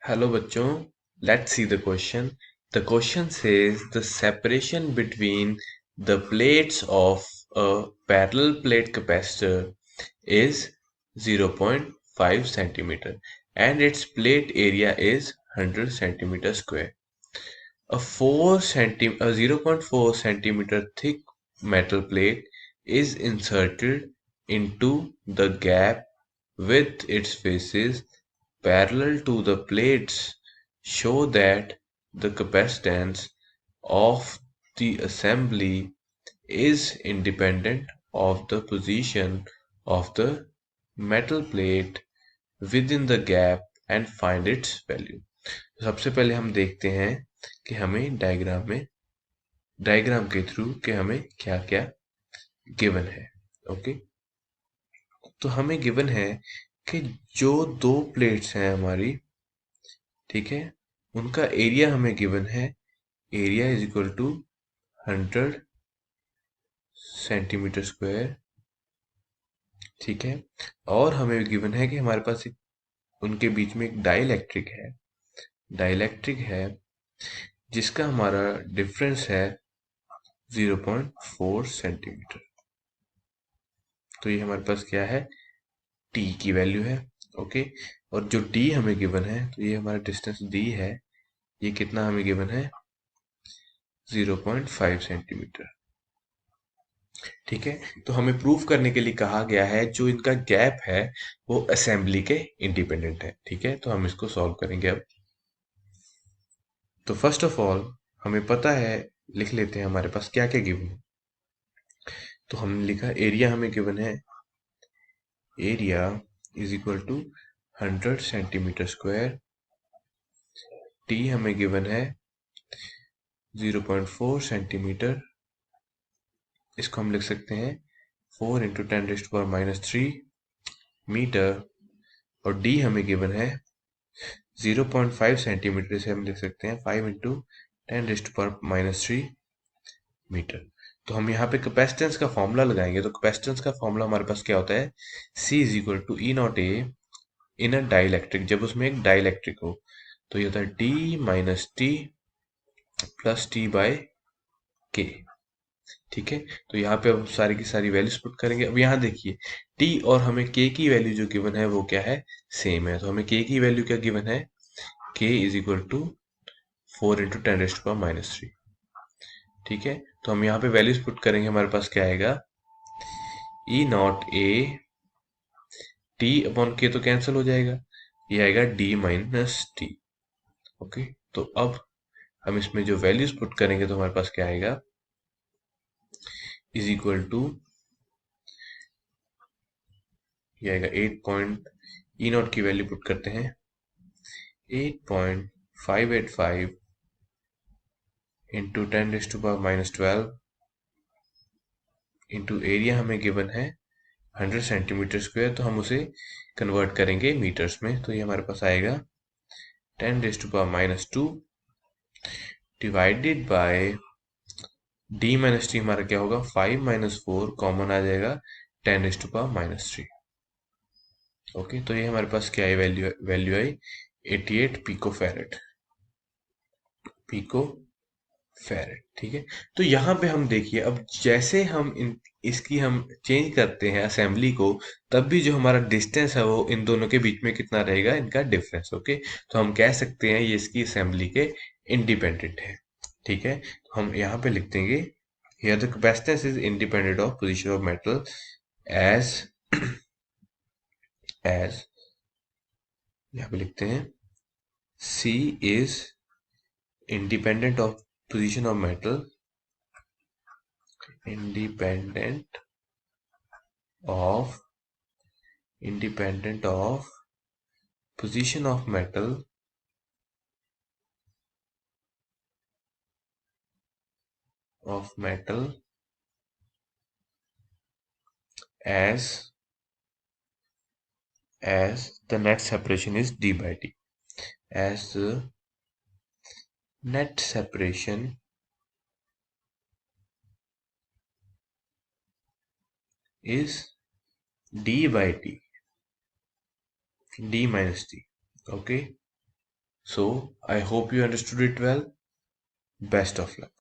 Hello बच्चों, let's see the question. The question says the separation between the plates of a parallel plate capacitor is 0.5 centimeter and its plate area is 100 centimeter square. A 0.4 centimeter thick metal plate is inserted into the gap with its faces parallel to the plates show that the capacitance of the assembly is independent of the position of the metal plate within the gap and find its value. तो सबसे पहले हम देखते हैं कि हमें diagram के through कि हमें क्या क्या गिवन है। ओके, तो हमें गिवन है कि जो दो प्लेट्स हैं हमारी, ठीक है, उनका एरिया हमें गिवन है। Area is equal to 100 centimetre square, ठीक है। और हमें गिवन है कि हमारे पास उनके बीच में एक डाइलेक्ट्रिक है जिसका हमारा डिफरेंस है 0.4 सेंटीमीटर। तो ये हमारे पास क्या है, टी की वैल्यू है। ओके, और जो डी हमें गिवन है, तो ये हमारा डिस्टेंस डी है, ये कितना हमें गिवन है, 0.5 सेंटीमीटर, ठीक है। तो हमें प्रूफ करने के लिए कहा गया है जो इनका गैप है वो असेंबली के इंडिपेंडेंट है, ठीक है। तो हम इसको सॉल्व करेंगे अब। तो फर्स्ट ऑफ ऑल हमें पता है, लिख लेते हैं हमारे पास क्या क्या गिवन है। तो हमने लिखा एरिया हमें गिवन है, area is equal to 100 centimetre square, T हमें गिवन है 0.4 सेंटीमीटर, इसको हम लिख सकते हैं 4 इंटू 10⁻³ मीटर, और डी हमें गिवन है 0.5 सेंटीमीटर, से हम लिख सकते हैं 5 इंटू 10⁻³ मीटर। तो हम यहाँ पे कैपेसिटेंस का फॉर्मूला लगाएंगे। तो कैपेसिटेंस का फॉर्मूला हमारे पास क्या होता है, C is equal to E naught A in a dielectric, जब उसमें एक डाइलेक्ट्रिक हो तो ये होता है D minus T plus T by K, ठीक है। तो यहाँ पे अब सारी की सारी वैल्यूज पुट करेंगे। अब यहाँ देखिए टी और हमें के की वैल्यू जो गिवन है वो क्या है, सेम है। तो हमें के की वैल्यू क्या गिवन है, के इज इक्वल टू 4 इंटू 10⁻³, ठीक है। तो हम यहाँ पे वैल्यूज पुट करेंगे, हमारे पास क्या आएगा, ई नॉट ए टी अपॉन के तो कैंसिल हो जाएगा, ये आएगा डी माइनस टी। ओके, तो अब हम इसमें जो वैल्यूज पुट करेंगे तो हमारे पास क्या आएगा, इज इक्वल टू, ये आएगा 8 ई नॉट की वैल्यू पुट करते हैं 8.585 इंटू 10⁻12 इंटू एरिया हमें गिवन है 100 सेंटीमीटर स्क्वायर, तो हम उसे कन्वर्ट करेंगे मीटर्स में। तो ये हमारे पास आएगा 10⁻² divided by D minus T, हमारा क्या होगा 5 - 4 कॉमन आ जाएगा 10⁻³ ओके, तो ये हमारे पास क्या है, वैल्यू आई 88 पिको फेरेड, ठीक है। तो यहाँ पे हम देखिए, अब जैसे हम इसकी हम चेंज करते हैं असेंबली को, तब भी जो हमारा डिस्टेंस है वो इन दोनों के बीच में कितना रहेगा, इनका डिफरेंस। ओके, तो हम कह सकते हैं ये इसकी असेंबली के इंडिपेंडेंट है, ठीक है। तो हम यहाँ पे लिख देंगे, here the capacitance is independent of position of metal as as यहाँ पे लिखते हैं C is independent of position of metal, independent of position of metal as the net separation is d by t, as the net separation is d by t, d minus t, okay, So I hope you understood it well. Best of luck.